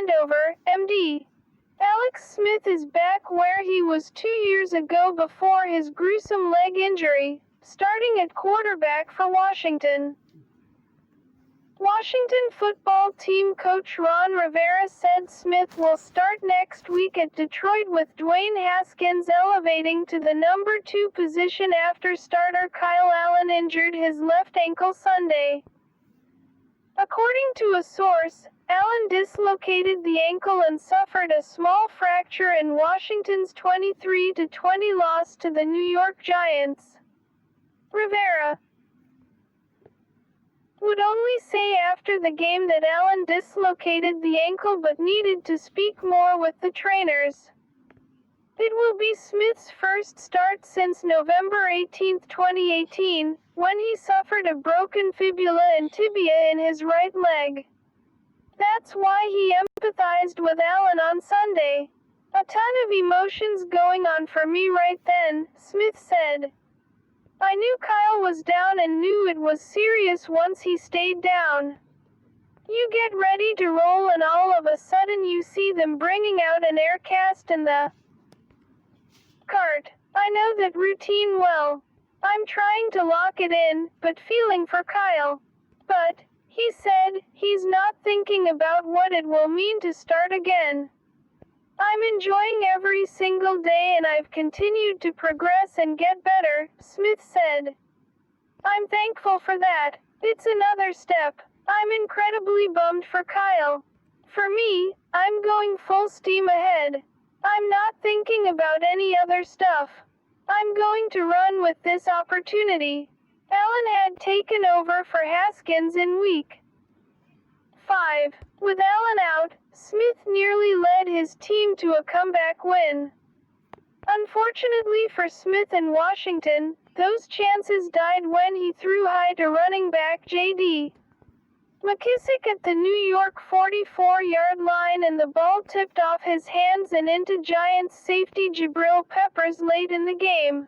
LANDOVER, MD. Alex Smith is back where he was 2 years ago before his gruesome leg injury, starting at quarterback for Washington. Washington football team coach Ron Rivera said Smith will start next week at Detroit with Dwayne Haskins elevating to the number 2 position after starter Kyle Allen injured his left ankle Sunday. According to a source, Allen dislocated the ankle and suffered a small fracture in Washington's 23-20 loss to the New York Giants. Rivera would only say after the game that Allen dislocated the ankle but needed to speak more with the trainers. It will be Smith's first start since November 18, 2018, when he suffered a broken fibula and tibia in his right leg. That's why he empathized with Allen on Sunday. "A ton of emotions going on for me right then," Smith said. "I knew Kyle was down and knew it was serious once he stayed down. You get ready to roll and all of a sudden you see them bringing out an air cast in the cart. I know that routine well. I'm trying to lock it in, but feeling for Kyle. But," he said, "he's not thinking about what it will mean to start again. I'm enjoying every single day and I've continued to progress and get better," Smith said. "I'm thankful for that. It's another step. I'm incredibly bummed for Kyle. For me, I'm going full steam ahead. I'm not thinking about any other stuff. I'm going to run with this opportunity." Allen had taken over for Haskins in week 5. With Allen out, Smith nearly led his team to a comeback win. Unfortunately for Smith and Washington, those chances died when he threw high to running back J.D. McKissick at the New York 44-yard line and the ball tipped off his hands and into Giants safety Jabril Peppers late in the game.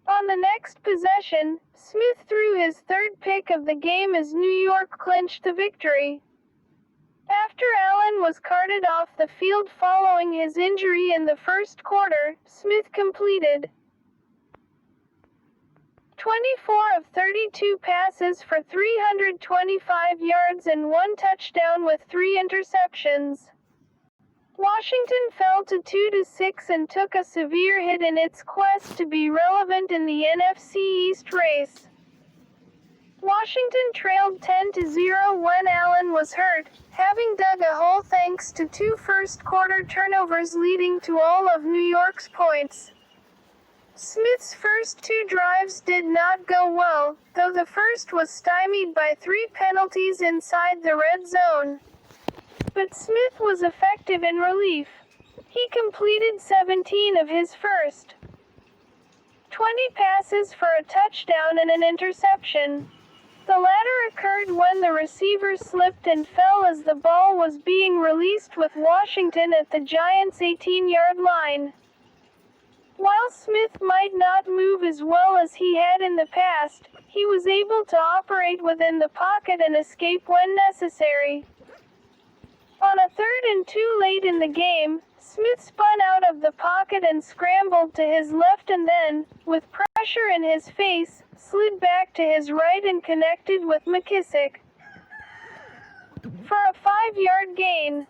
On the next possession, Smith threw his third pick of the game as New York clinched the victory. After Allen was carted off the field following his injury in the first quarter, Smith completed 24 of 32 passes for 325 yards and 1 touchdown with 3 interceptions. Washington fell to 2-6 and took a severe hit in its quest to be relevant in the NFC East race. Washington trailed 10-0 when Allen was hurt, having dug a hole thanks to 2 first-quarter turnovers leading to all of New York's points. Smith's first 2 drives did not go well, though the first was stymied by 3 penalties inside the red zone. But Smith was effective in relief. He completed 17 of his first 20 passes for a touchdown and an interception. The latter occurred when the receiver slipped and fell as the ball was being released with Washington at the Giants' 18-yard line. While Smith might not move as well as he had in the past, he was able to operate within the pocket and escape when necessary. On a 3rd and 2 late in the game, Smith spun out of the pocket and scrambled to his left and then, with pressure in his face, slid back to his right and connected with McKissick for a 5-yard gain.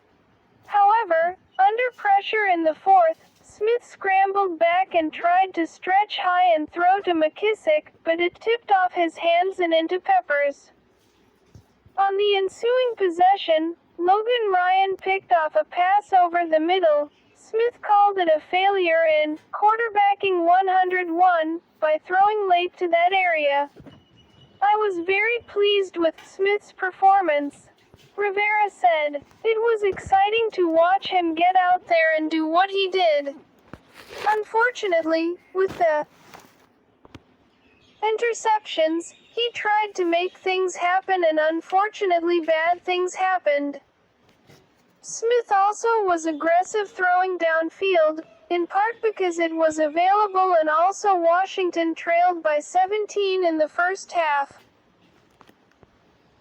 However, under pressure in the 4th, Smith scrambled back and tried to stretch high and throw to McKissick, but it tipped off his hands and into Peppers. On the ensuing possession, Logan Ryan picked off a pass over the middle. Smith called it a failure in quarterbacking 101 by throwing late to that area. "I was very pleased with Smith's performance," Rivera said. "It was exciting to watch him get out there and do what he did. Unfortunately, with the interceptions, he tried to make things happen and unfortunately bad things happened." Smith also was aggressive throwing downfield, in part because it was available and also Washington trailed by 17 in the first half.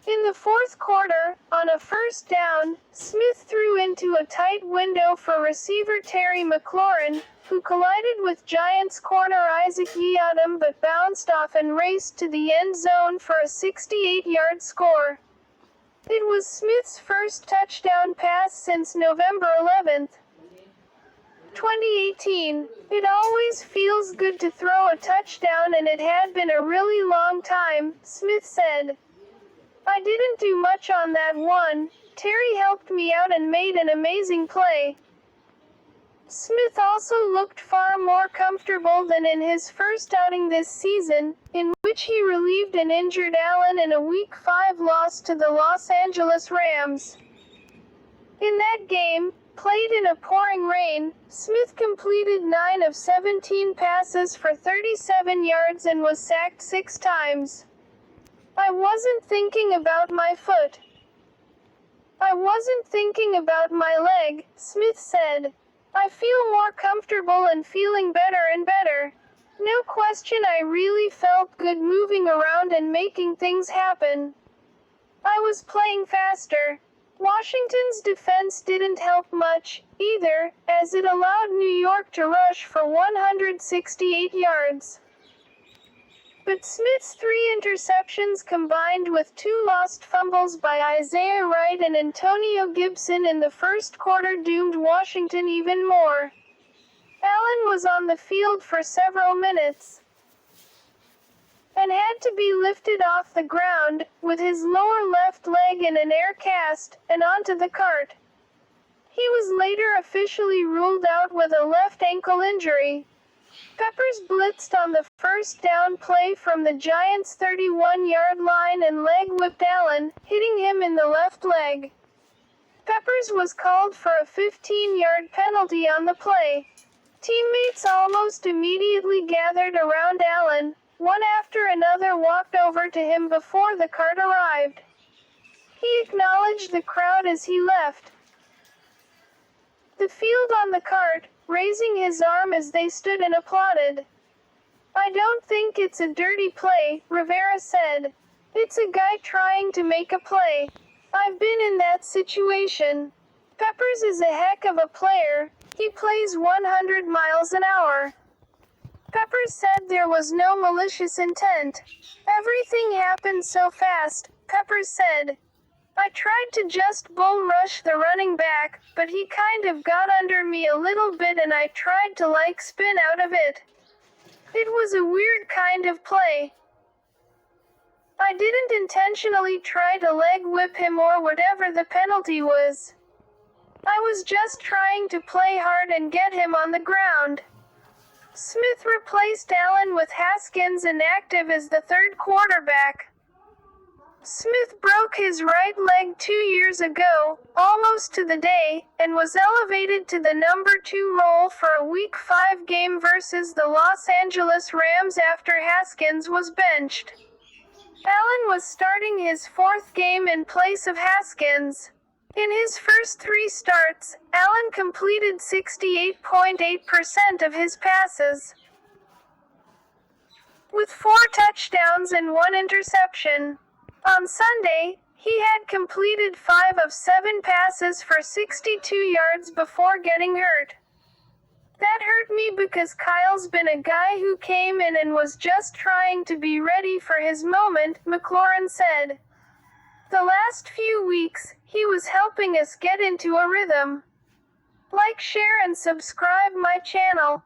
In the fourth quarter, on a first down, Smith threw into a tight window for receiver Terry McLaurin, who collided with Giants corner Isaac Yiadom but bounced off and raced to the end zone for a 68-yard score. It was Smith's first touchdown pass since November 11, 2018. It always feels good to throw a touchdown and it had been a really long time, Smith said. I didn't do much on that one. Terry helped me out and made an amazing play. Smith also looked far more comfortable than in his first outing this season, in which he relieved an injured Allen in a Week 5 loss to the Los Angeles Rams. In that game, played in a pouring rain, Smith completed 9 of 17 passes for 37 yards and was sacked 6 times. I wasn't thinking about my foot. I wasn't thinking about my leg, Smith said. I feel more comfortable and feeling better and better. No question, I really felt good moving around and making things happen. I was playing faster. Washington's defense didn't help much, either, as it allowed New York to rush for 168 yards. But Smith's 3 interceptions combined with 2 lost fumbles by Isaiah Wright and Antonio Gibson in the first quarter doomed Washington even more. Allen was on the field for several minutes and had to be lifted off the ground, with his lower left leg in an air cast, and onto the cart. He was later officially ruled out with a left ankle injury. Peppers blitzed on the first down play from the Giants' 31-yard line and leg whipped Allen, hitting him in the left leg. Peppers was called for a 15-yard penalty on the play. Teammates almost immediately gathered around Allen. One after another walked over to him before the cart arrived. He acknowledged the crowd as he left the field on the cart, raising his arm as they stood and applauded. I don't think it's a dirty play, Rivera said. It's a guy trying to make a play. I've been in that situation. Peppers is a heck of a player. He plays 100 miles an hour. Peppers said there was no malicious intent. Everything happened so fast, Peppers said. I tried to just bull rush the running back, but he kind of got under me a little bit and I tried to spin out of it. It was a weird kind of play. I didn't intentionally try to leg whip him or whatever the penalty was. I was just trying to play hard and get him on the ground. Smith replaced Allen with Haskins inactive as the third quarterback. Smith broke his right leg 2 years ago, almost to the day, and was elevated to the number 2 role for a Week 5 game versus the Los Angeles Rams after Haskins was benched. Allen was starting his 4th game in place of Haskins. In his first 3 starts, Allen completed 68.8% of his passes, with 4 touchdowns and 1 interception. On Sunday, he had completed 5 of 7 passes for 62 yards before getting hurt. That hurt me because Kyle's been a guy who came in and was just trying to be ready for his moment, McLaurin said. The last few weeks, he was helping us get into a rhythm. Like, share and subscribe my channel.